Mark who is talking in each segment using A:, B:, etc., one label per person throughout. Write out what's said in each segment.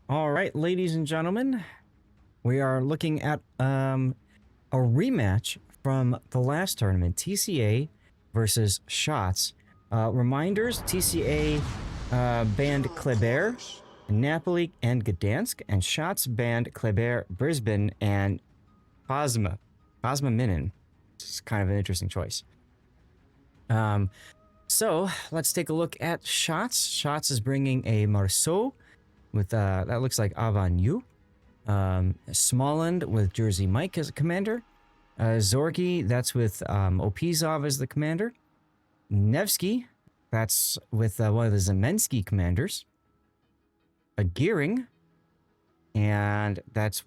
A: All right, ladies and gentlemen, we are looking at a rematch from the last tournament, TCA versus Shots. Reminders, TCA banned Kleber, Napoli, and Gdansk, and Shots banned Kleber, Brisbane, and Cosma Minin. It's kind of an interesting choice. So let's take a look at Shots. Shots is bringing a Marceau with that looks like Avanu. Smalland with Jersey Mike as a commander. Zorgi, that's with Opizov as the commander. Nevsky, that's with one of the Zemensky commanders. A Gearing, and that's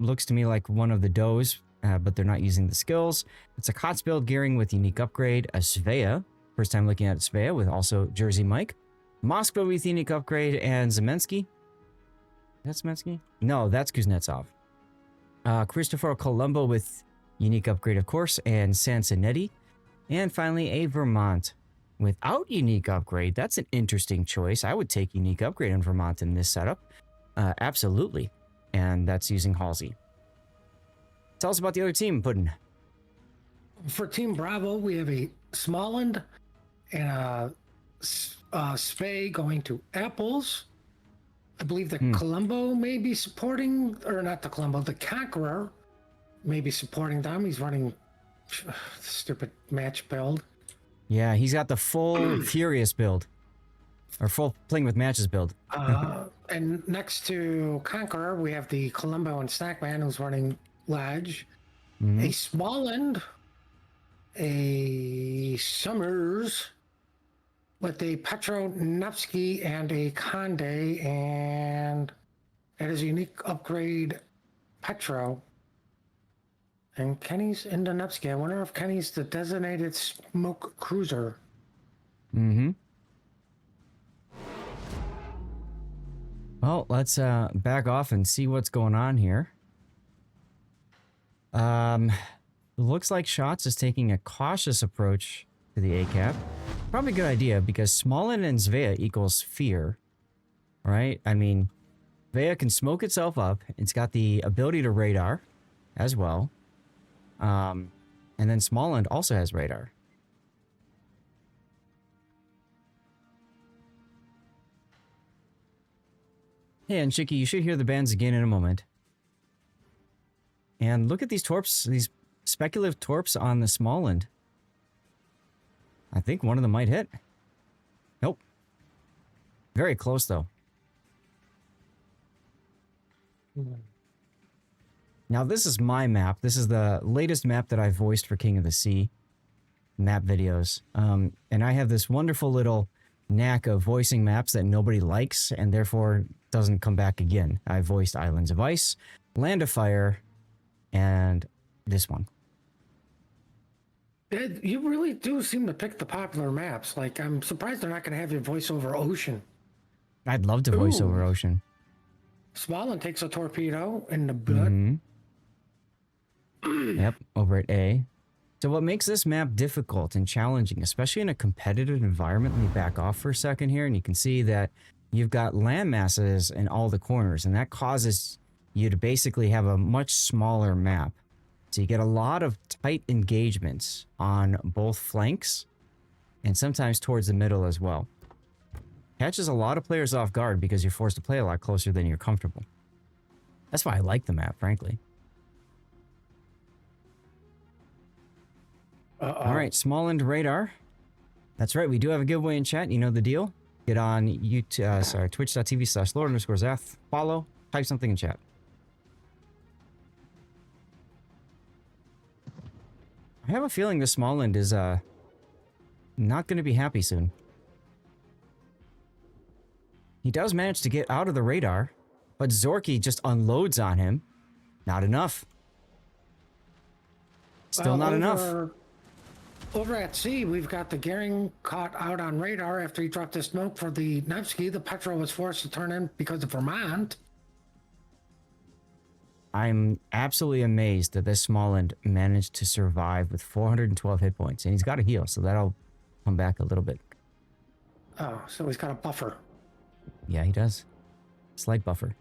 A: looks to me like one of the Does, but they're not using the skills. It's a Kotzbild Gearing with unique upgrade. A Svea, first time looking at Svea with also Jersey Mike. Moskva with unique upgrade, and Zemensky. That's Zemensky? No, that's Kuznetsov. Christopher Colombo with unique upgrade, of course, and Sansonetti. And finally, a Vermont without unique upgrade. That's an interesting choice. I would take unique upgrade on Vermont in this setup. Absolutely. And that's using Halsey. Tell us about the other team, Puddin.
B: For Team Bravo, we have a Smalland and a Svea going to Apples. I believe the Colombo may be supporting, or not the Colombo, the Conqueror may be supporting them. He's running stupid match build.
A: Yeah, he's got the full Furious build. Or full playing with matches build.
B: And next to Conqueror, we have the Colombo and Snackman who's running Ledge. A Smalland, a Summers, with a Petro Nevsky and a Conde, and that is a unique upgrade Petro. And Kenny's in the Nevsky. I wonder if Kenny's the designated smoke cruiser.
A: Well, let's back off and see what's going on here. Looks like Shots is taking a cautious approach to the ACAP. Probably a good idea because Smalland and Svea equals fear, right? I mean, Svea can smoke itself up. It's got the ability to radar as well. And then Smalland also has radar. Hey, and Shiki, you should hear the bands again in a moment. And look at these torps, these speculative torps on the Smalland. I think one of them might hit. Nope. Very close, though. Now, this is my map. This is the latest map that I voiced for King of the Sea map videos. And I have this wonderful little knack of voicing maps that nobody likes and therefore doesn't come back again. I voiced Islands of Ice, Land of Fire, and this one.
B: You really do seem to pick the popular maps. Like, I'm surprised they're not going to have you voice over Ocean.
A: I'd love to voice over Ocean.
B: Smalland takes a torpedo in the butt.
A: Yep, over at A. So what makes this map difficult and challenging, especially in a competitive environment, let me back off for a second here, and you can see that you've got land masses in all the corners, and that causes you to basically have a much smaller map. So you get a lot of tight engagements on both flanks and sometimes towards the middle as well. Catches a lot of players off guard because you're forced to play a lot closer than you're comfortable. That's why I like the map, frankly. All right, Smalland radar. That's right, we do have a giveaway in chat. You know the deal. Get on YouTube, twitch.tv/Lord_Zath. Follow, type something in chat. I have a feeling this Smalland is not going to be happy soon. He does manage to get out of the radar, but Zorki just unloads on him. Not enough. Still not enough.
B: Over at sea, we've got the Gearing caught out on radar after he dropped the smoke for the Nevsky. The Petro was forced to turn in because of Vermont.
A: I'm absolutely amazed that this Smalland managed to survive with 412 hit points. And he's got a heal, so that'll come back a little bit.
B: Oh, so he's got a buffer.
A: Yeah, he does. Slight buffer.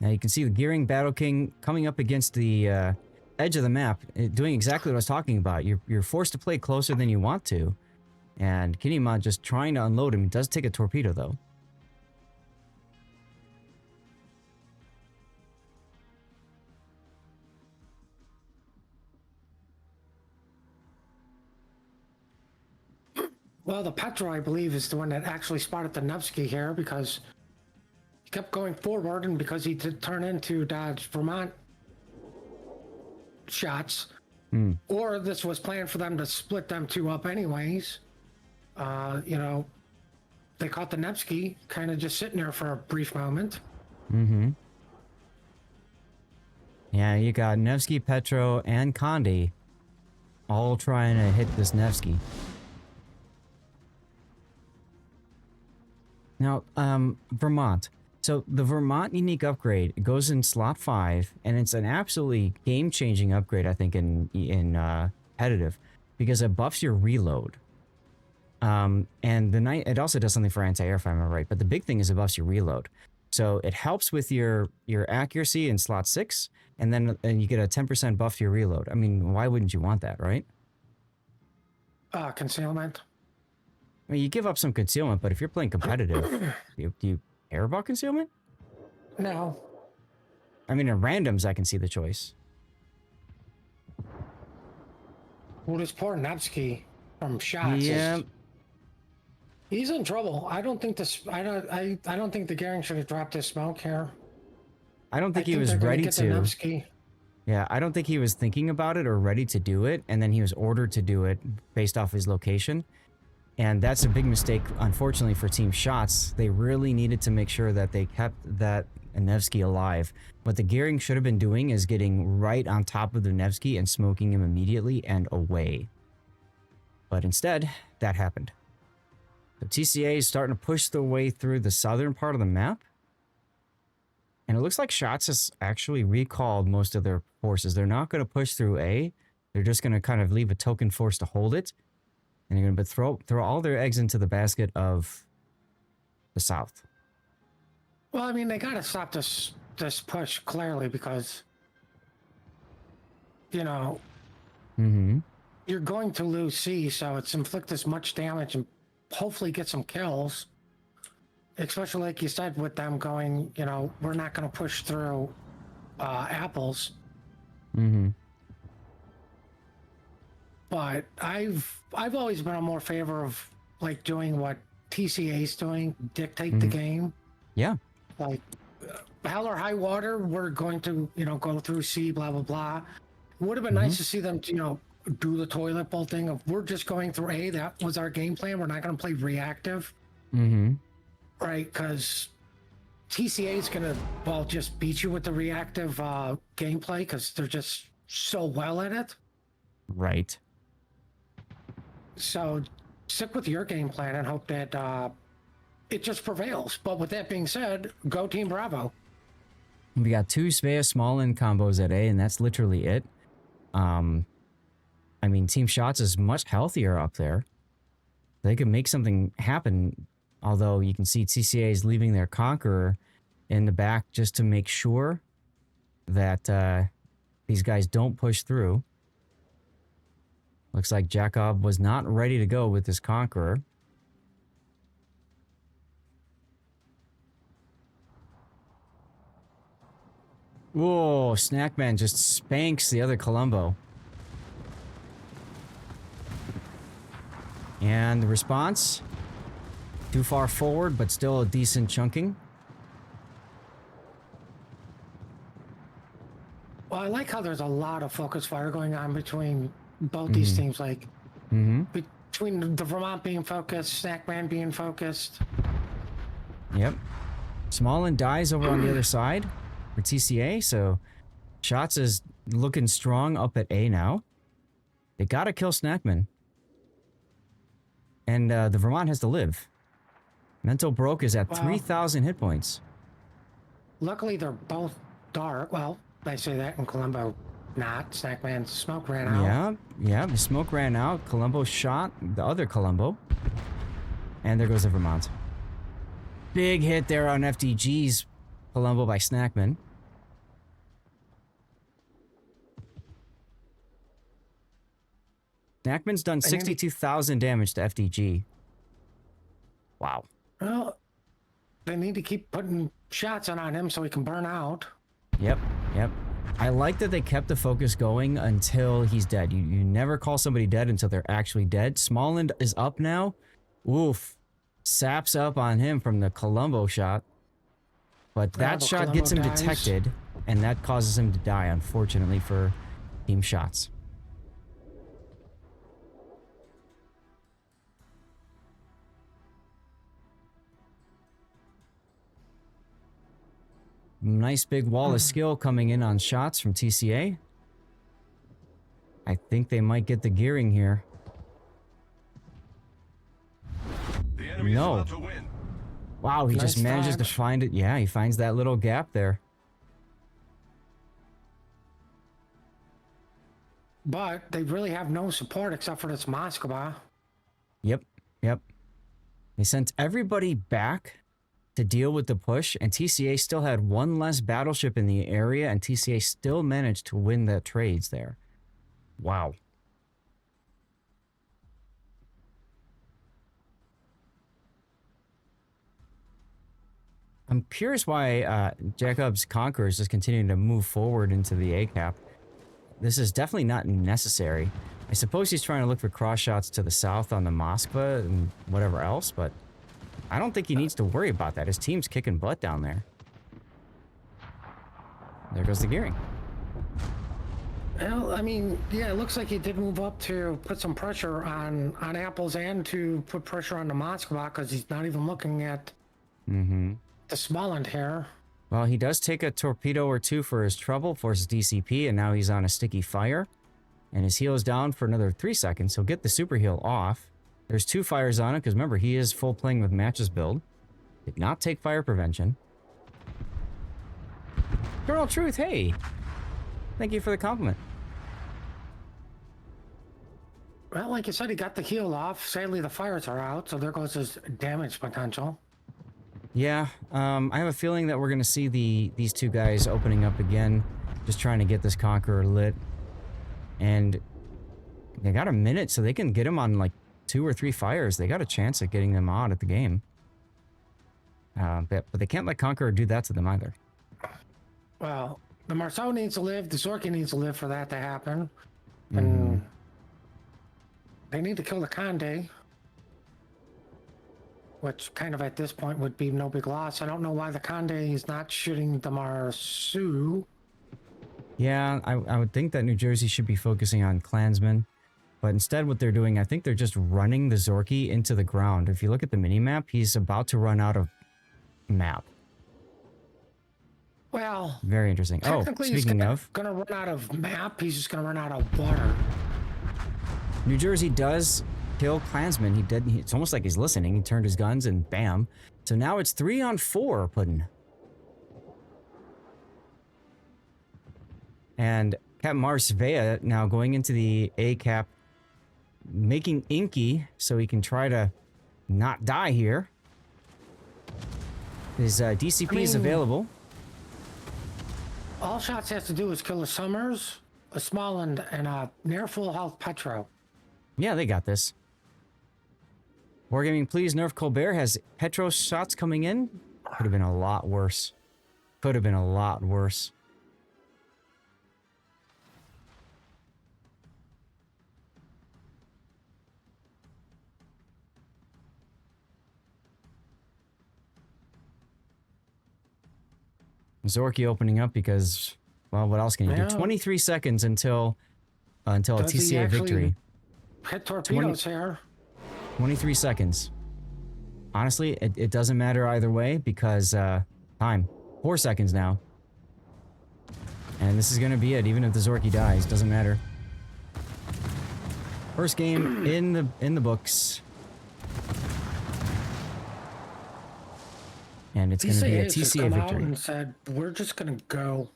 A: Now you can see the Gearing Battle King coming up against the edge of the map, doing exactly what I was talking about. You're forced to play closer than you want to. And Kinema just trying to unload him. He does take a torpedo, though.
B: Well, the Petro, I believe, is the one that actually spotted the Nevsky here because he kept going forward, and because he did turn into dodge Vermont shots. Or this was planned for them to split them two up anyways. You know, they caught the Nevsky kind of just sitting there for a brief moment.
A: Yeah, you got Nevsky, Petro, and Conde all trying to hit this Nevsky. Now, Vermont. So the Vermont unique upgrade goes in slot 5, and it's an absolutely game-changing upgrade, I think, in competitive, because it buffs your reload. And the night it also does something for anti-air, if I remember right. But the big thing is it buffs your reload. So it helps with your accuracy in slot 6, and then you get a 10% buff to your reload. I mean, why wouldn't you want that, right?
B: Concealment.
A: I mean, you give up some concealment, but if you're playing competitive, do you care about concealment?
B: No.
A: I mean, in randoms, I can see the choice.
B: Well, this poor Nevsky from shots.
A: Yeah.
B: He's in trouble. I don't think this. I don't think the Goering should have dropped his smoke here.
A: I don't think he was ready to.
B: Nevsky.
A: Yeah, I don't think he was thinking about it or ready to do it, and then he was ordered to do it based off his location. And that's a big mistake, unfortunately, for Team Shots. They really needed to make sure that they kept that Nevsky alive. What the Gearing should have been doing is getting right on top of the Nevsky and smoking him immediately and away. But instead, that happened. So TCA is starting to push their way through the southern part of the map. And it looks like Shots has actually recalled most of their forces. They're not going to push through A. They're just going to kind of leave a token force to hold it. And they're going to throw all their eggs into the basket of the south.
B: Well, I mean, they got to stop this push clearly because, you know, you're going to lose C, so it's inflict as much damage and hopefully get some kills. Especially like you said, with them going, you know, we're not going to push through apples. But I've always been on more favor of like doing what TCA's doing, dictate the game.
A: Yeah.
B: Like hell or high water, we're going to, you know, go through C, blah blah blah. It would have been nice to see them, you know, do the toilet bowl thing of we're just going through A. That was our game plan. We're not going to play reactive. Right, because TCA is going to, well, just beat you with the reactive gameplay because they're just so well at it.
A: Right.
B: So stick with your game plan and hope that it just prevails. But with that being said, go Team Bravo.
A: We got 2 Svea small-end combos at A, and that's literally it. I mean, Team Shots is much healthier up there. They could make something happen, although you can see TCA is leaving their Conqueror in the back just to make sure that these guys don't push through. Looks like Jacob was not ready to go with this Conqueror. Whoa, Snackman just spanks the other Columbo. And the response? Too far forward, but still a decent chunking.
B: Well, I like how there's a lot of focus fire going on between both these teams. Like, between the Vermont being focused, Snackman being focused.
A: Yep. Smallin dies over on the other side for TCA, so Shots is looking strong up at A now. They gotta kill Snackman. And the Vermont has to live. Mental Broke is at 3,000 hit points.
B: Luckily, they're both dark. Well, I say that in Columbo. Not. Snackman's smoke ran out.
A: Yeah, the smoke ran out. Columbo shot the other Columbo. And there goes the Vermont. Big hit there on FDG's Columbo by Snackman. Knackman's done 62,000 damage to FDG. Wow.
B: Well, they need to keep putting shots on him so he can burn out.
A: Yep, yep. I like that they kept the focus going until he's dead. You never call somebody dead until they're actually dead. Smallland is up now. Oof. Saps up on him from the Colombo shot. But that shot gets him detected, and that causes him to die, unfortunately, for Team Shots. Nice big wall of skill coming in on Shots from TCA. I think they might get the gearing here. No. Wow, he just manages to find it. Yeah, he finds that little gap there.
B: But they really have no support except for this Moskva.
A: Yep, yep. They sent everybody back to deal with the push, and TCA still had one less battleship in the area, and TCA still managed to win the trades there. Wow. I'm curious why Jacob's Conqueror is just continuing to move forward into the A-cap. This is definitely not necessary. I suppose he's trying to look for cross shots to the south on the Moskva and whatever else, but I don't think he needs to worry about that. His team's kicking butt down there. There goes the gearing.
B: Well, I mean, yeah, it looks like he did move up to put some pressure on Apples and to put pressure on the Moskva because he's not even looking at the Smallland here.
A: Well, he does take a torpedo or two for his trouble, forces DCP, and now he's on a sticky fire. And his heal is down for another 3 seconds. He'll get the super heal off. There's 2 fires on it, because remember, he is full playing with Match's build. Did not take fire prevention. Colonel Truth, hey! Thank you for the compliment.
B: Well, like you said, he got the heal off. Sadly, the fires are out, so there goes his damage potential.
A: Yeah, I have a feeling that we're going to see these 2 guys opening up again, just trying to get this Conqueror lit. And they got a minute, so they can get him on like 2 or 3 fires. They got a chance at getting them out at the game. But they can't let Conqueror do that to them either.
B: Well, the Marceau needs to live, the Zorky needs to live for that to happen. And they need to kill the Conde. Which kind of at this point would be no big loss. I don't know why the Conde is not shooting the Marceau.
A: Yeah, I would think that New Jersey should be focusing on Klansmen. But instead what they're doing, I think they're just running the Zorky into the ground. If you look at the mini-map, he's about to run out of map.
B: Well,
A: very interesting. Oh, speaking of...
B: gonna run out of map, he's just gonna run out of water.
A: New Jersey does kill Klansman. He did. It's almost like he's listening. He turned his guns and bam. So now it's 3-on-4, Puddin'. And Captain Mars Vea now going into the A-cap, making Inky so he can try to not die here. His DCP is available.
B: All Shots has to do is kill a Summers, a Smallland, and a near full health Petro.
A: Yeah, they got this. Wargaming, please nerf Colbert. Has Petro shots coming in? Could have been a lot worse. Could have been a lot worse. Zorky opening up because, well, what else can you do? 23 seconds until a TCA victory.
B: Hit torpedoes here.
A: 23 seconds. Honestly, it doesn't matter either way because time. 4 seconds now. And this is going to be it. Even if the Zorky dies, doesn't matter. First game in the books. And it's going to be a TCA victory.
B: And said, we're just going to go.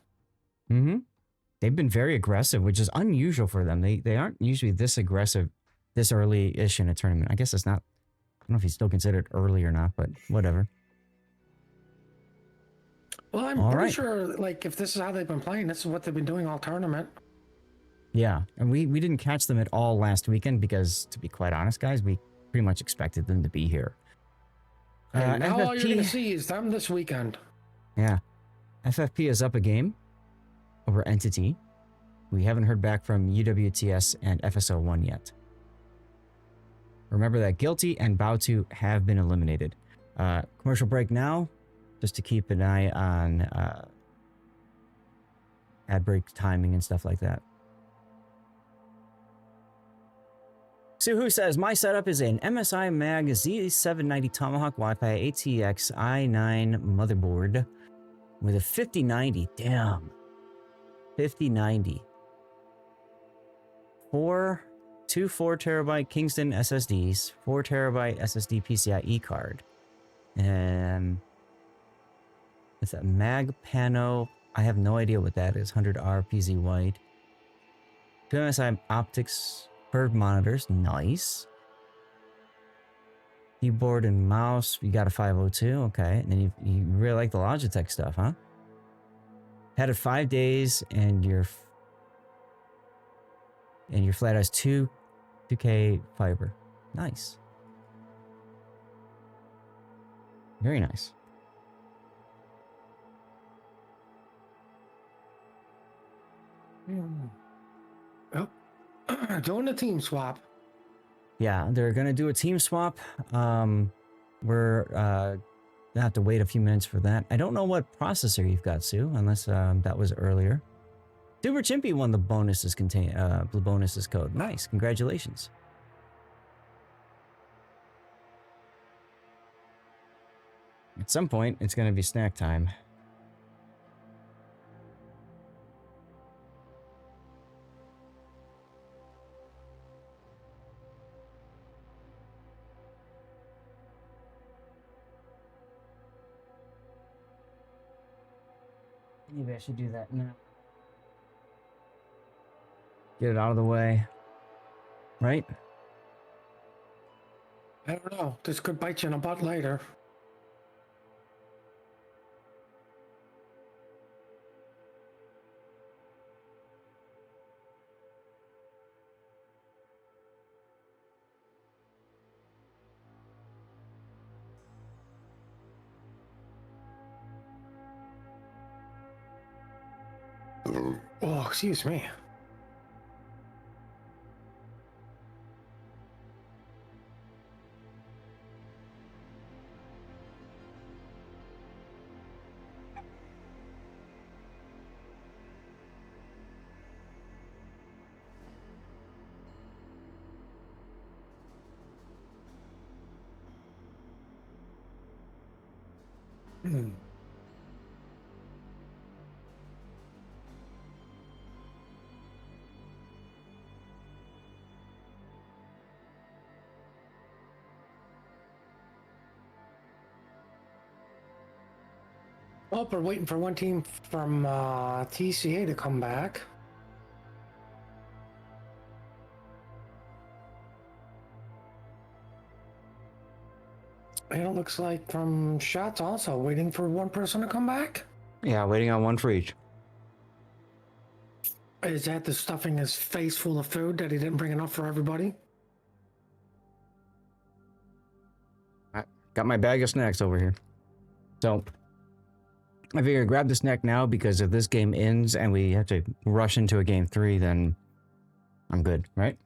A: They've been very aggressive, which is unusual for them. They aren't usually this aggressive this early-ish in a tournament. I guess it's not... I don't know if he's still considered early or not, but whatever.
B: Well, I'm pretty sure, like, if this is how they've been playing, this is what they've been doing all tournament.
A: Yeah, and we didn't catch them at all last weekend because, to be quite honest, guys, we pretty much expected them to be here.
B: And now all you're
A: FFP,
B: going to see is them this weekend.
A: yeah, FFP is up a game over Entity. We haven't heard back from UWTS and FSO1 yet. Remember that Guilty and Bautu have been eliminated. Commercial break now, just to keep an eye on ad break timing and stuff like that. Suhu says, my setup is an MSI Mag Z790 Tomahawk Wi-Fi ATX i9 motherboard with a 5090. Damn. 5090. Two 4 terabyte Kingston SSDs, 4 terabyte SSD PCIe card. And it's a Mag Pano. I have no idea what that is. 100R PZ white. 2 MSI optics. Curved monitors, nice. Keyboard and mouse, you got a 502, okay. And then you really like the Logitech stuff, huh? Had it 5 days, and your flat has 2K fiber. Nice. Very nice.
B: Well, doing a team swap.
A: Yeah, they're gonna do a team swap. We're gonna have to wait a few minutes for that. I don't know what processor you've got, Sue, unless that was earlier. Super Chimpy won the bonuses code. Nice, congratulations. At some point, it's gonna be snack time. Maybe I should do that now. Get it out of the way. Right?
B: I don't know. This could bite you in the butt later. Oh, excuse me. Oh, we're waiting for one team from TCA to come back. And it looks like from Shots also waiting for one person to come back.
A: Yeah, waiting on one for each.
B: Is that the stuffing his face full of food that he didn't bring enough for everybody?
A: I got my bag of snacks over here. So I figure grab the snack now, because if this game ends and we have to rush into a game 3, then I'm good, right?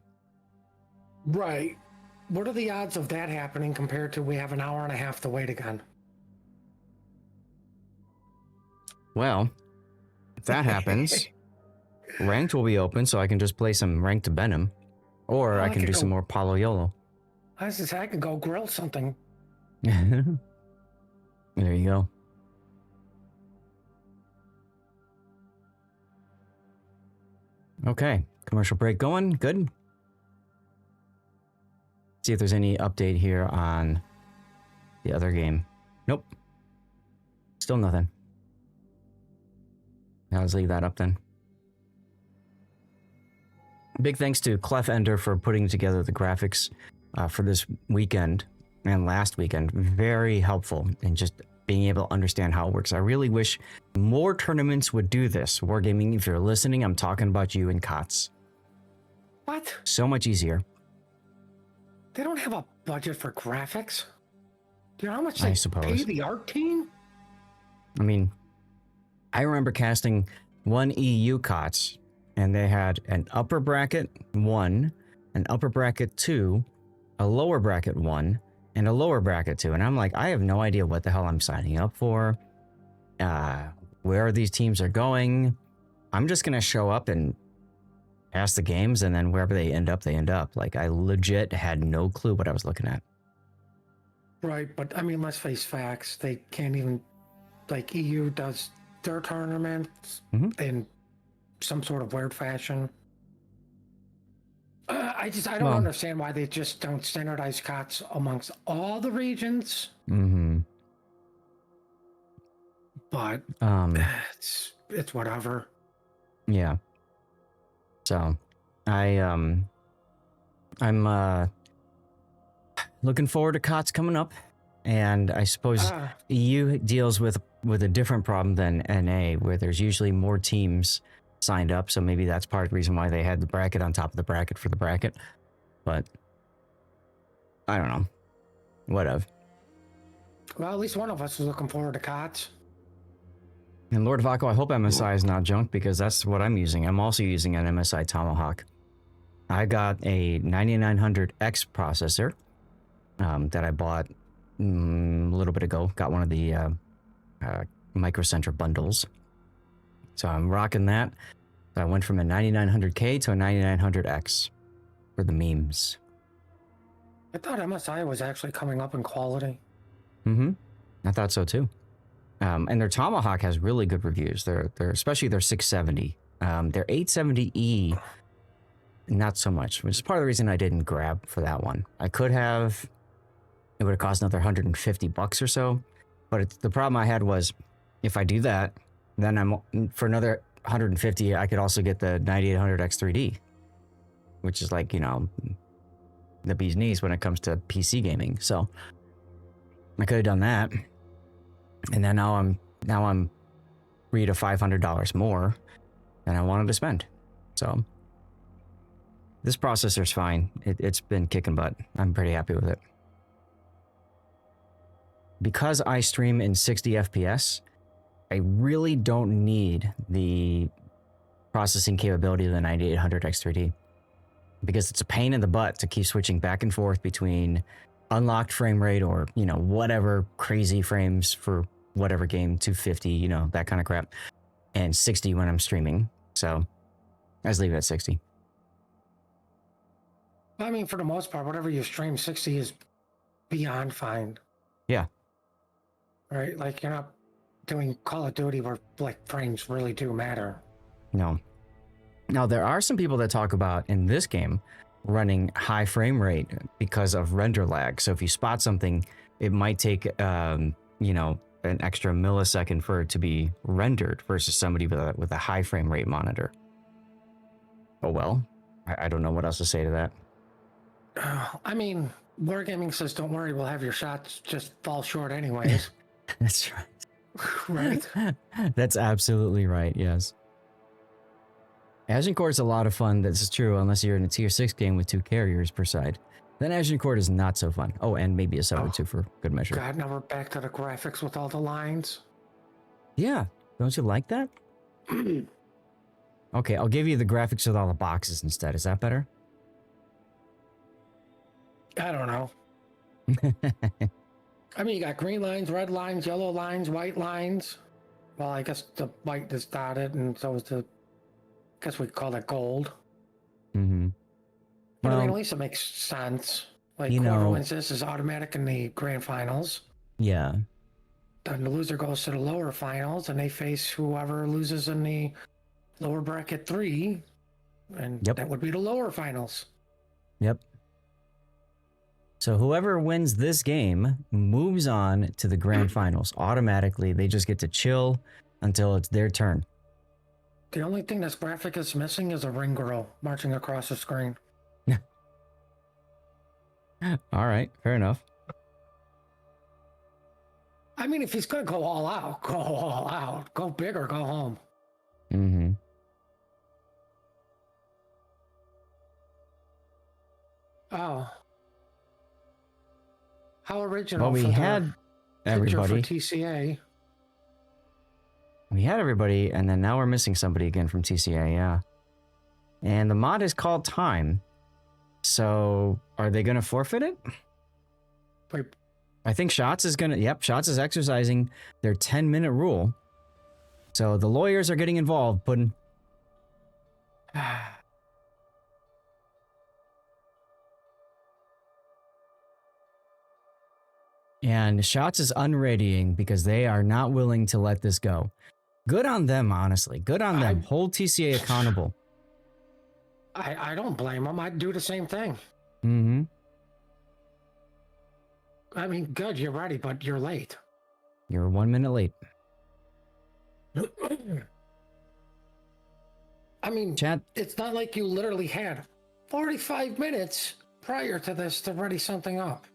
B: Right. What are the odds of that happening compared to we have an hour and a half to wait again?
A: Well, if that happens, ranked will be open, so I can just play some ranked to Benham. Or I can do some more Palo Yolo.
B: I was just, I could go grill something.
A: There you go. Okay, commercial break going. Good. See if there's any update here on the other game. Nope. Still nothing. Now let's leave that up then. Big thanks to Clef Ender for putting together the graphics for this weekend and last weekend. Very helpful in just being able to understand how it works. I really wish more tournaments would do this. Wargaming, if you're listening, I'm talking about you and COTS.
B: What?
A: So much easier.
B: They don't have a budget for graphics. Do you know how much
A: I
B: they
A: suppose.
B: pay the art team?
A: I mean, I remember casting one EU COTS, and they had an upper bracket 1, an upper bracket 2, a lower bracket 1, and a lower bracket 2. And I'm like, I have no idea what the hell I'm signing up for, where these teams are going. I'm just going to show up and pass the games, and then wherever they end up, they end up. Like, I legit had no clue what I was looking at.
B: Right, but I mean, let's face facts. They can't even, like, EU does their tournaments in some sort of weird fashion. I don't understand why they just don't standardize COTS amongst all the regions. But it's whatever.
A: Yeah. So, I'm looking forward to COTS coming up, and I suppose EU deals with a different problem than NA, where there's usually more teams signed up. So maybe that's part of the reason why they had the bracket on top of the bracket for the bracket. But I don't know. Whatever.
B: Well, at least one of us is looking forward to COTS.
A: And Lord Vaco, I hope MSI is not junk, because that's what I'm using. I'm also using an MSI Tomahawk. I got a 9900X processor that I bought a little bit ago. Got one of the Micro Center bundles. So I'm rocking that. I went from a 9900K to a 9900X for the memes.
B: I thought MSI was actually coming up in quality.
A: I thought so too. And their Tomahawk has really good reviews. They're especially their 670. Their 870E, not so much, which is part of the reason I didn't grab for that one. I could have. It would have cost another $150 or so. But the problem I had was, if I do that, then for another $150, I could also get the 9800X3D, which is like, you know, the bee's knees when it comes to PC gaming. So I could have done that. And then now I'm $300 to $500 more than I wanted to spend. So this processor's fine. It's been kicking butt. I'm pretty happy with it. Because I stream in 60 FPS, I really don't need the processing capability of the 9800X3D, because it's a pain in the butt to keep switching back and forth between unlocked frame rate or, you know, whatever crazy frames for whatever game, 250, you know, that kind of crap, and 60 when I'm streaming. So I just leave it at 60.
B: I mean, for the most part, whatever you stream, 60 is beyond fine.
A: Yeah.
B: Right? Like, you're not doing Call of Duty where, like, frames really do matter.
A: No. Now, there are some people that talk about in this game running high frame rate because of render lag. So if you spot something, it might take, you know, an extra millisecond for it to be rendered versus somebody with a high frame rate monitor. Oh, well, I don't know what else to say to that.
B: I mean, Wargaming says, don't worry, we'll have your shots just fall short anyways.
A: That's right.
B: Right?
A: That's absolutely right, yes. Agincourt is a lot of fun. This is true, unless you're in a tier 6 game with 2 carriers per side. Then Agincourt is not so fun. Oh, and maybe a 7-2 for good measure.
B: God, now we're back to the graphics with all the lines.
A: Yeah, don't you like that? Okay, I'll give you the graphics with all the boxes instead. Is that better?
B: I don't know. I mean, you got green lines, red lines, yellow lines, white lines. Well, I guess the white is dotted, and so is the... I guess we call that gold.
A: Mm-hmm.
B: But I mean, at least it makes sense. Like, whoever wins this is automatic in the grand finals.
A: Yeah.
B: Then the loser goes to the lower finals, and they face whoever loses in the lower bracket 3. And that would be the lower finals.
A: Yep. So whoever wins this game moves on to the grand finals automatically. They just get to chill until it's their turn.
B: The only thing this graphic is missing is a ring girl marching across the screen.
A: All right, fair enough.
B: I mean, if he's going to go all out, go all out. Go big or go home.
A: Mm-hmm.
B: Oh. How original
A: Well, we
B: for the
A: had
B: picture for
A: everybody.
B: TCA.
A: We had everybody, and then now we're missing somebody again from TCA, yeah. And the mod is called Time. So, are they going to forfeit it?
B: Wait,
A: I think Shots is going to... Yep, Shots is exercising their 10-minute rule. So, the lawyers are getting involved, putting... And Shots is unreadying because they are not willing to let this go. Good on them, honestly. Good on them. Hold TCA accountable.
B: I don't blame them. I'd do the same thing.
A: Mm-hmm.
B: I mean, good, you're ready, but you're late.
A: You're 1 minute late.
B: I mean,
A: Chat.
B: it's not like you literally had 45 minutes prior to this to ready something up.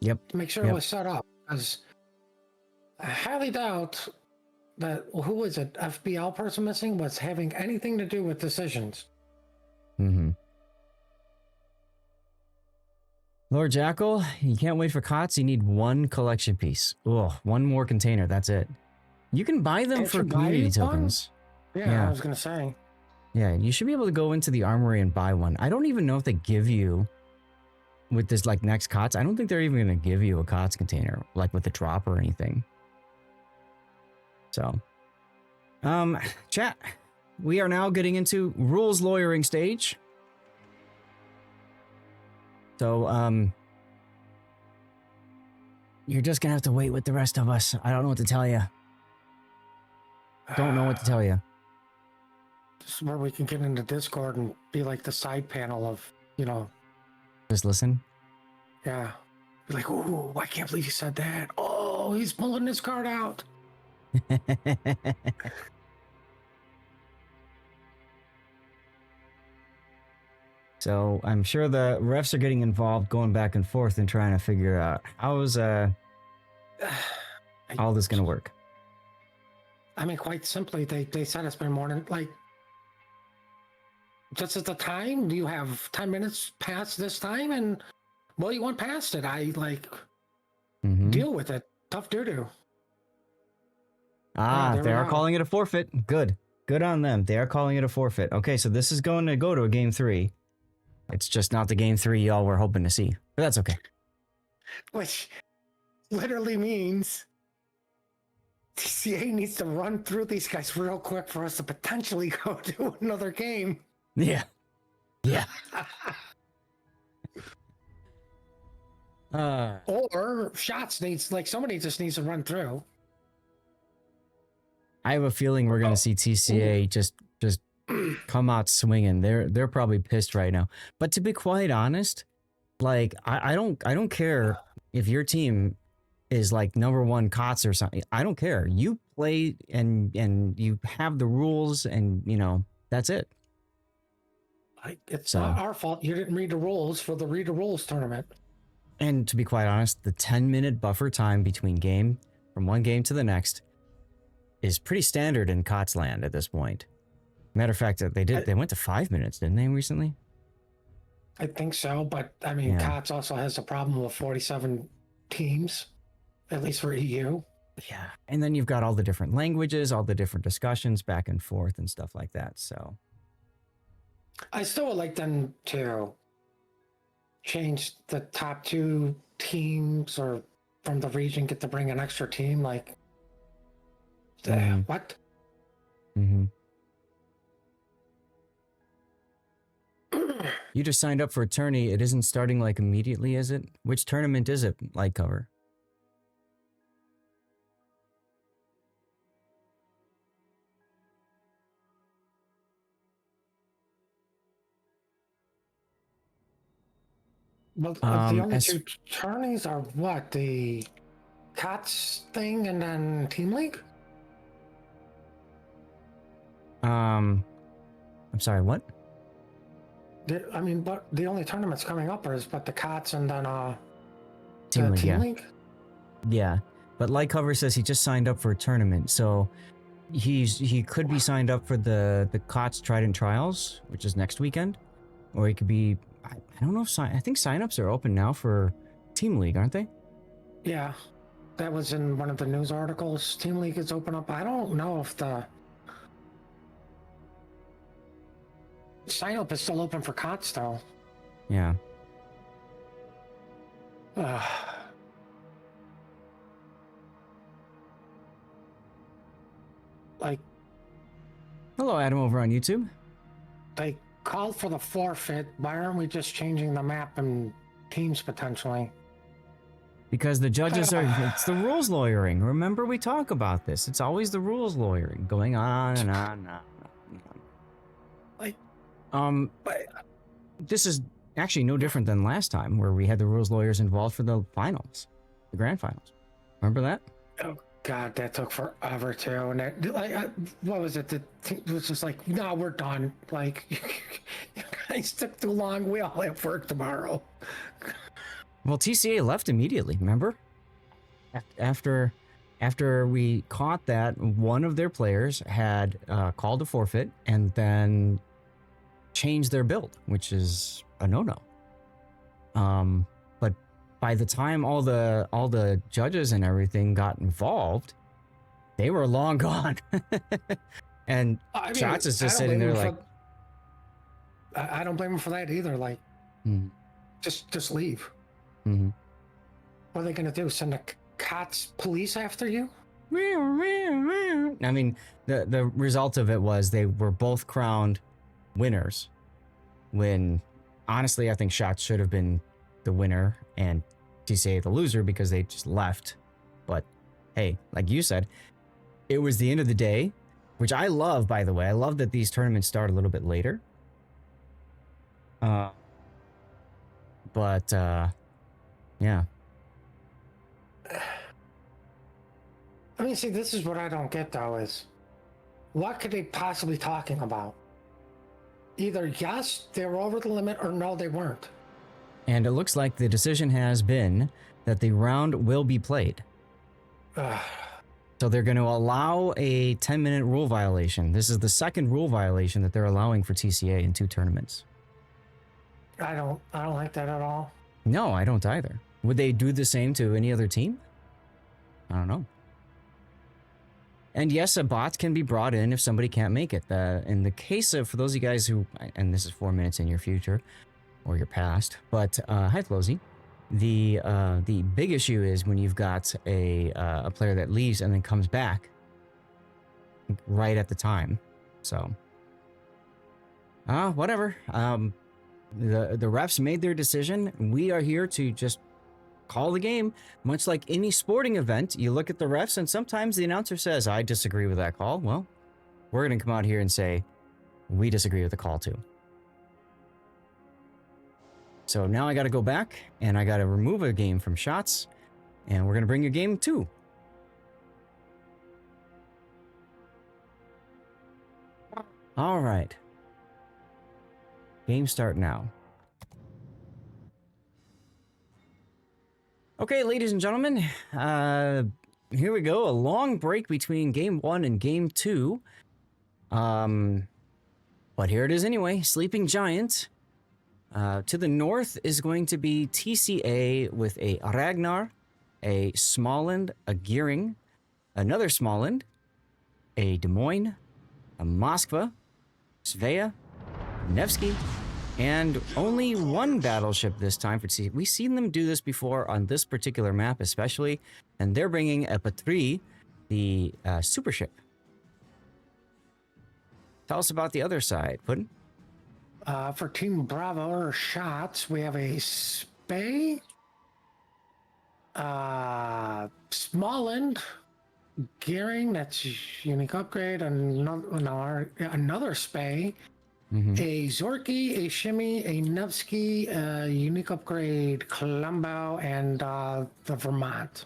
A: Yep.
B: To make sure it was set up. Because I highly doubt that, who was it, FBL person missing, was having anything to do with decisions.
A: Mm-hmm. Lord Jackal, you can't wait for COTS. You need one collection piece. Oh, one more container. That's it. You can buy them for community tokens.
B: Yeah, I was going to say.
A: Yeah, you should be able to go into the armory and buy one. I don't even know if they give you, with this like next COTS, I don't think they're even going to give you a COTS container, like with the drop or anything. So, chat, we are now getting into rules lawyering stage. So, you're just gonna have to wait with the rest of us. I don't know what to tell you. Don't know what to tell you.
B: This is where we can get into Discord and be like the side panel of, you know.
A: Just listen.
B: Yeah. Be like, oh, I can't believe you said that. Oh, he's pulling his card out.
A: So I'm sure the refs are getting involved, going back and forth and trying to figure out how's all this gonna work.
B: I mean, quite simply, they said it's been more than like just at the time. Do you have 10 minutes past this time? And well, you went past it. I like deal with it. Tough doo-doo.
A: They are calling it a forfeit. Good. Good on them. They are calling it a forfeit. Okay, so this is going to go to a game 3. It's just not the game 3 y'all were hoping to see. But that's okay.
B: Which literally means TCA needs to run through these guys real quick for us to potentially go to another game.
A: Yeah. Yeah.
B: Or Shots needs, like, somebody just needs to run through.
A: I have a feeling we're going to see TCA just come out swinging. They're probably pissed right now. But to be quite honest, like I don't care if your team is like #1 COTS or something. I don't care. You play and you have the rules, and you know that's it.
B: It's not our fault. You didn't read the rules for the Read the Rules tournament.
A: And to be quite honest, the 10-minute buffer time between from one game to the next is pretty standard in COTS land at this point. Matter of fact, they went to 5 minutes, didn't they, recently?
B: I think so, but I mean, COTS also has a problem with 47 teams, at least for EU.
A: Yeah, and then you've got all the different languages, all the different discussions back and forth and stuff like that, so.
B: I still would like them to change the top 2 teams or from the region get to bring an extra team, like, what?
A: Mm-hmm. You just signed up for a tourney. It isn't starting like immediately, is it? Which tournament is it, Light Cover?
B: Well, the only 2 tourneys are what? The COTS thing and then Team League?
A: I'm sorry, what?
B: I mean, but the only tournaments coming up is but the COTS and then
A: Team League,
B: Team League?
A: Yeah, but Light Cover says he just signed up for a tournament, so he could be signed up for the COTS Trident Trials, which is next weekend, or he could be, I don't know if I think signups are open now for Team League, aren't they?
B: Yeah, that was in one of the news articles. Team League is open up. I don't know if the sign up is still open for COTS though.
A: Yeah.
B: Like,
A: Hello, Adam, over on YouTube.
B: they called for the forfeit. Why aren't we just changing the map and teams potentially?
A: Because the judges are, it's the rules lawyering. Remember, we talk about this. It's always the rules lawyering going on and on and on. And on.
B: Like,
A: but this is actually no different than last time where we had the rules lawyers involved for the finals, the grand finals. Remember that?
B: oh God, that took forever too. And that, like, what was it? It was just like, no, we're done. Like, you guys took too long. We all have work tomorrow.
A: Well, TCA left immediately, remember? After we caught that, one of their players had called a forfeit and then changed their build, which is a no-no. But by the time all the judges and everything got involved, they were long gone. And Shots is just sitting there like...
B: I don't blame him for that either. Like, just leave.
A: Mm-hmm.
B: What are they going to do? Send the COTS police after you?
A: I mean, the result of it was they were both crowned winners when honestly I think Shots should have been the winner and TCA the loser because they just left. But hey, like you said, it was the end of the day, which I love, by the way. I love that these tournaments start a little bit later. Yeah.
B: I mean, see, this is what I don't get though, is what could they possibly talking about? Either yes, they were over the limit, or no, they weren't.
A: And it looks like the decision has been that the round will be played. So they're going to allow a 10-minute rule violation. This is the second rule violation that they're allowing for TCA in 2 tournaments.
B: I don't like that at all.
A: No, I don't either. Would they do the same to any other team? I don't know. And yes, a bot can be brought in if somebody can't make it. In the case of, for those of you guys who, and this is 4 minutes in your future or your past, but hi Flozy. The big issue is when you've got a player that leaves and then comes back right at the time. So, whatever. The refs made their decision. We are here to just call the game. Much like any sporting event, you look at the refs and sometimes the announcer says, I disagree with that call. Well, we're going to come out here and say, we disagree with the call too. So now I got to go back and I got to remove a game from Shots and we're going to bring a game 2. All right. Game start now. Okay, ladies and gentlemen, here we go. A long break between game 1 and game 2. But here it is anyway. Sleeping Giant. To the north is going to be TCA with a Ragnar, a Småland, a Gearing, another Småland, a Des Moines, a Moskva, Svea, Nevsky, and only one battleship this time for TCA. We've seen them do this before on this particular map especially, and they're bringing a Patrie, the super ship. Tell us about the other side, Puddin'.
B: For Team Bravo or Shots, we have a Spey, Småland, Gearing, that's unique upgrade, another Spey, a Zorky, a Shimmy, a Nevsky, a unique upgrade, Colombo, and the Vermont.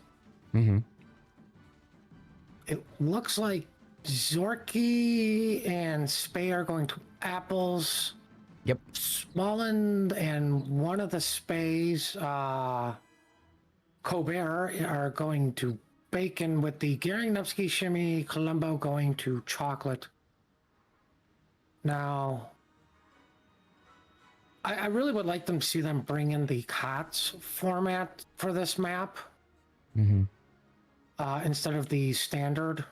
B: It looks like Zorky and Spey are going to Apples.
A: Yep.
B: Småland and one of the Speys, Colbert, are going to Bacon, with the Gearing, Nevsky, Shimmy, Colombo going to Chocolate. Now, I really would like them to see them bring in the COTS format for this map
A: Mm-hmm.
B: instead of the standard.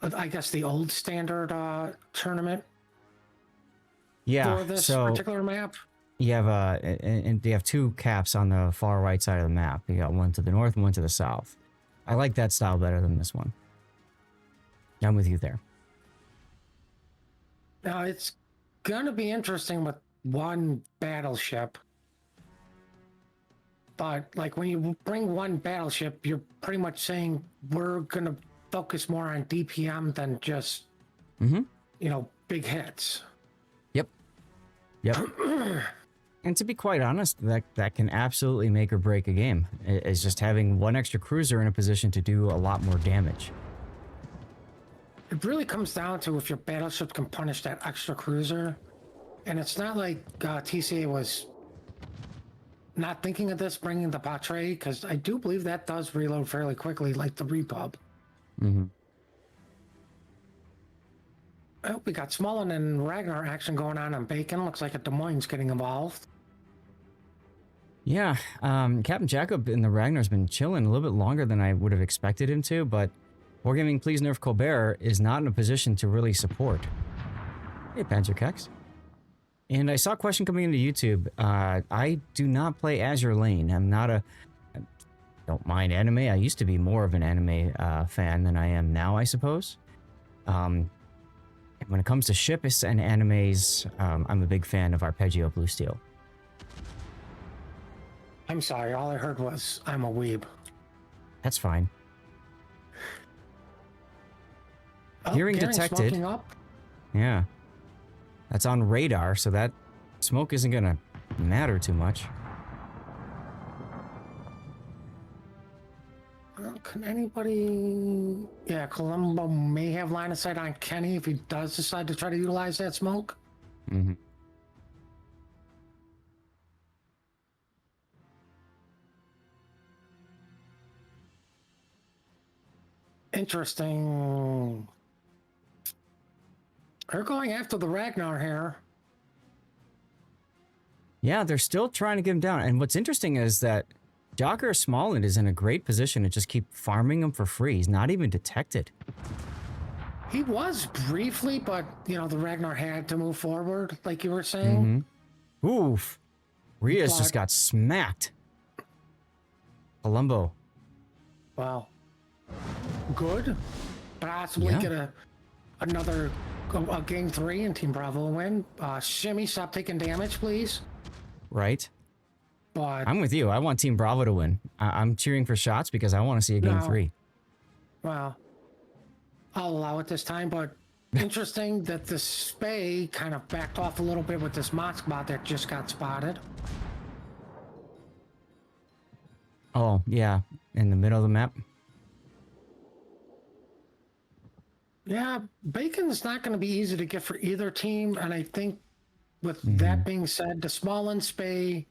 B: I guess the old standard tournament
A: Yeah.
B: for this
A: So
B: particular map.
A: you have and you have two caps on the far right side of the map. You got one to the north and one to the south. I like that style better than this one. I'm with you there.
B: Now it's gonna be interesting with one battleship, but like when you bring one battleship, you're pretty much saying we're gonna focus more on DPM than just big hits.
A: Yep. And to be quite honest, that can absolutely make or break a game. It's just having one extra cruiser in a position to do a lot more damage.
B: It really comes down to if your battleship can punish that extra cruiser. And it's not like TCA was not thinking of this, bringing the Patre, because I do believe that does reload fairly quickly, like the Repub.
A: Mm-hmm.
B: Oh, we got Smolin and Ragnar action going on Bacon. Looks like a Des Moines getting involved.
A: Yeah, Captain Jacob in the Ragnar's been chilling a little bit longer than I would have expected him to, but Wargaming Please Nerf Colbert is not in a position to really support. Hey, Panzerkex. And I saw a question coming into YouTube. I do not play Azure Lane. I don't mind anime. I used to be more of an anime fan than I am now, I suppose. When it comes to ships and animes, I'm a big fan of Arpeggio Blue Steel.
B: I'm sorry, all I heard was I'm a weeb.
A: That's fine.
B: Oh,
A: Gearing
B: Gearing's
A: detected.
B: smoking up.
A: Yeah. That's on radar, so that smoke isn't gonna matter too much.
B: Can anybody... Yeah, Colombo may have line of sight on Kenny if he does decide to try to utilize that smoke.
A: Mm-hmm.
B: Interesting. They're going after the Ragnar here.
A: Yeah, they're still trying to get him down. And what's interesting is that Jocker Smolland is in a great position to just keep farming him for free. He's not even detected.
B: He was briefly, but, the Ragnar had to move forward, like you were saying.
A: Mm-hmm. Oof. Ria's just got smacked. Colombo.
B: Wow. Good. Possibly get another game 3 and Team Bravo win. Shimmy, stop taking damage, please.
A: Right.
B: But
A: I'm with you. I want Team Bravo to win. I'm cheering for shots because I want to see a game 3.
B: Well, I'll allow it this time, but interesting that the Spay kind of backed off a little bit with this Mosk bot that just got spotted.
A: Oh, yeah. In the middle of the map.
B: Yeah, Bacon's not going to be easy to get for either team, and I think with that being said, the Smolin, Spay,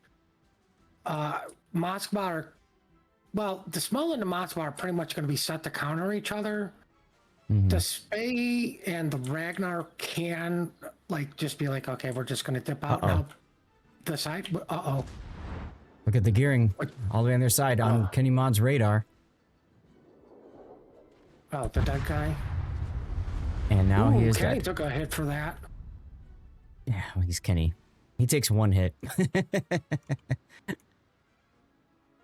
B: Moskva are... Well, the Smolin and Moskva are pretty much going to be set to counter each other. The Spay and the Ragnar can, just be like, okay, we're just going to dip out and help the side. Uh-oh.
A: Look at the gearing all the way on their side on Kenny Mod's radar.
B: Oh, the dead guy.
A: And now he is
B: Kenny
A: dead.
B: took a hit for that.
A: Yeah, well, he's Kenny. He takes one hit.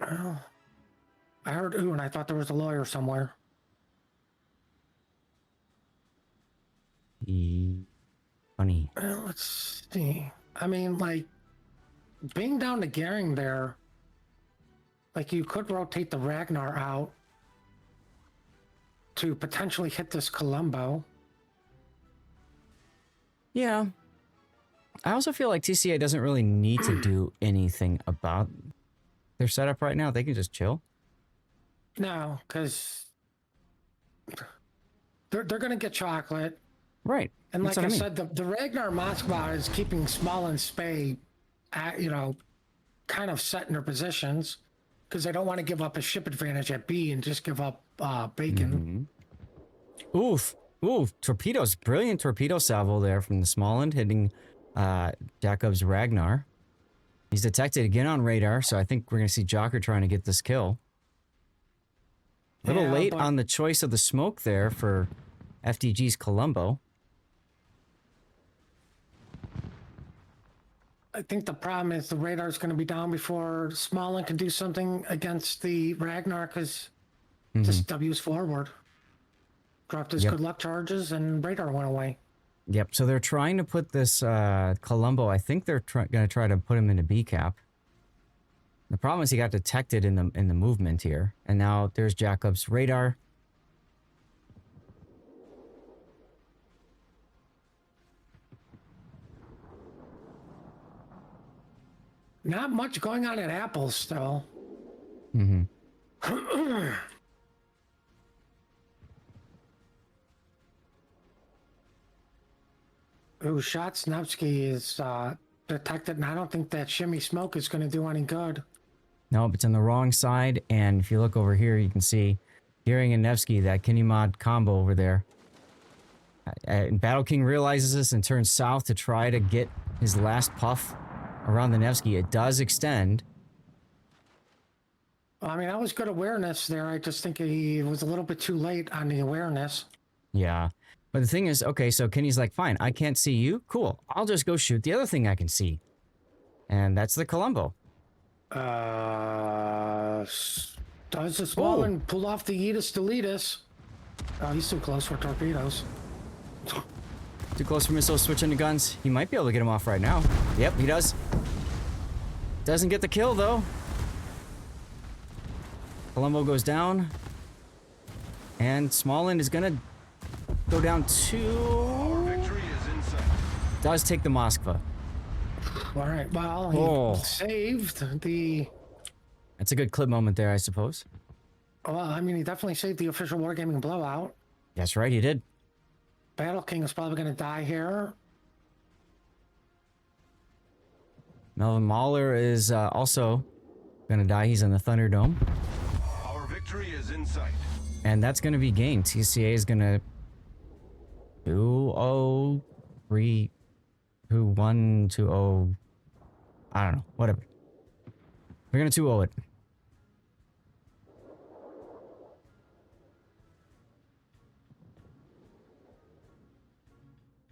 B: Well, I heard ooh, and I thought there was a lawyer somewhere.
A: Funny.
B: Well, let's see. I mean, being down to Gehring there, you could rotate the Ragnar out to potentially hit this Colombo.
A: Yeah. I also feel like TCA doesn't really need to do anything about their setup right now. They can just chill.
B: No, because they're going to get chocolate.
A: Right.
B: And
A: That's
B: like I
A: what mean.
B: said, the Ragnar Moskva is keeping Small and Spay, kind of set in their positions because they don't want to give up a ship advantage at B and just give up Bacon.
A: Oof. Ooh, torpedoes. Brilliant torpedo salvo there from the small end, hitting Jacob's Ragnar. He's detected again on radar, so I think we're going to see Jocker trying to get this kill. A little late on the choice of the smoke there for FDG's Colombo.
B: I think the problem is the radar's going to be down before Smallin can do something against the Ragnar because just W's forward. Dropped his good luck charges and radar went away.
A: Yep, so they're trying to put this Colombo, I think they're going to try to put him into B cap. The problem is he got detected in the movement here. And now there's Jacob's radar.
B: Not much going on at Apples still. Ooh, Shotsnevsky is detected, and I don't think that shimmy smoke is going to do any good.
A: Nope, it's on the wrong side. And if you look over here, you can see Gearing and Nevsky, that Kinemod combo over there. And Battle King realizes this and turns south to try to get his last puff around the Nevsky. It does extend.
B: I mean, that was good awareness there. I just think he was a little bit too late on the awareness.
A: Yeah. But the thing is, okay, so Kenny's like, fine, I can't see you. Cool. I'll just go shoot the other thing I can see. And that's the Colombo.
B: Does the small one pull off the Aetus Deletus? Oh, he's too close for torpedoes.
A: Too close for missiles, switching to guns. He might be able to get him off right now. Yep, he does. Doesn't get the kill, though. Colombo goes down. And Smallin is going to go down to... Does take the Moskva.
B: All right, well, he saved the...
A: That's a good clip moment there, I suppose.
B: Well, I mean, he definitely saved the official Wargaming blowout.
A: That's right, he did.
B: Battle King is probably going to die here.
A: Melvin Mahler is also going to die. He's in the Thunderdome.
C: Our victory is in sight.
A: And that's going to be gained. TCA is going to 2-0, 3, 2-1, 2-0. I don't know. Whatever. We're going to 2-0 it.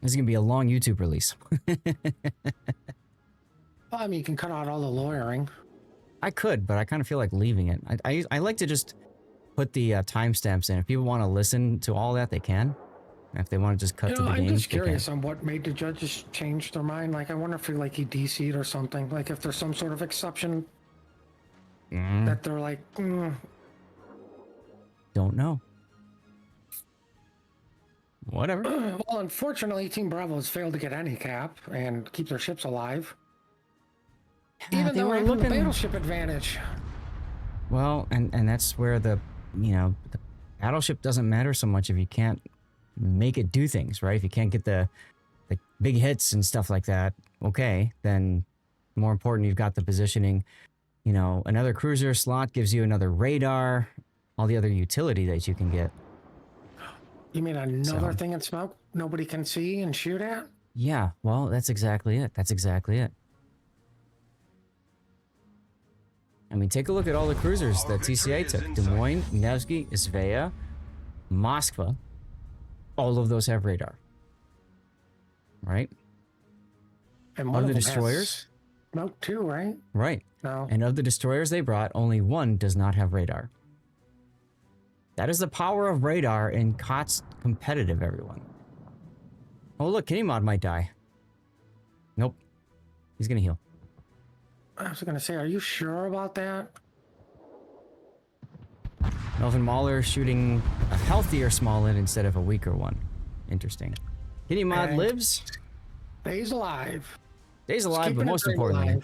A: This is going to be a long YouTube release.
B: Well, I mean, you can cut out all the lawyering.
A: I could, but I kind of feel like leaving it. I like to just put the timestamps in. If people want to listen to all that, they can. If they want to just cut to the game,
B: I'm just curious on what made the judges change their mind. Like, I wonder if he DC'd or something. Like, if there's some sort of exception that they're like,
A: Don't know. Whatever.
B: Well, unfortunately, Team Bravo has failed to get any cap and keep their ships alive. Even though we're looking the battleship advantage.
A: Well, and that's where the battleship doesn't matter so much if you can't make it do things, right? If you can't get the big hits and stuff like that, okay, then more important, you've got the positioning. You know, another cruiser slot gives you another radar, all the other utility that you can get.
B: You mean another thing in smoke nobody can see and shoot at?
A: Yeah, well, that's exactly it. That's exactly it. I mean, take a look at all the cruisers that TCA took. Des Moines, Nevsky, Svea, Moskva. All of those have radar. Right?
B: And one
A: of
B: of
A: the
B: them
A: destroyers?
B: Smoke too, right?
A: Right.
B: No.
A: And of the destroyers they brought, only one does not have radar. That is the power of radar in COTS competitive, everyone. Oh, look, Kinemod might die. Nope. He's going to heal.
B: I was going to say, are you sure about that?
A: Melvin Mahler shooting a healthier Smallin instead of a weaker one. Interesting. Kinemod lives.
B: Stays alive.
A: Stays alive, but most importantly,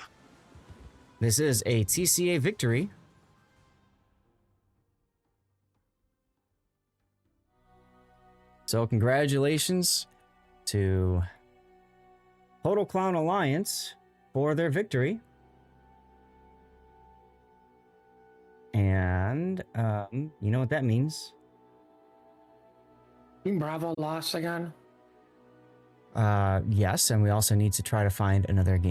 A: this is a TCA victory. So congratulations to Total Clown Alliance for their victory. And you know what that means?
B: Team Bravo lost again.
A: Yes, and we also need to try to find another game.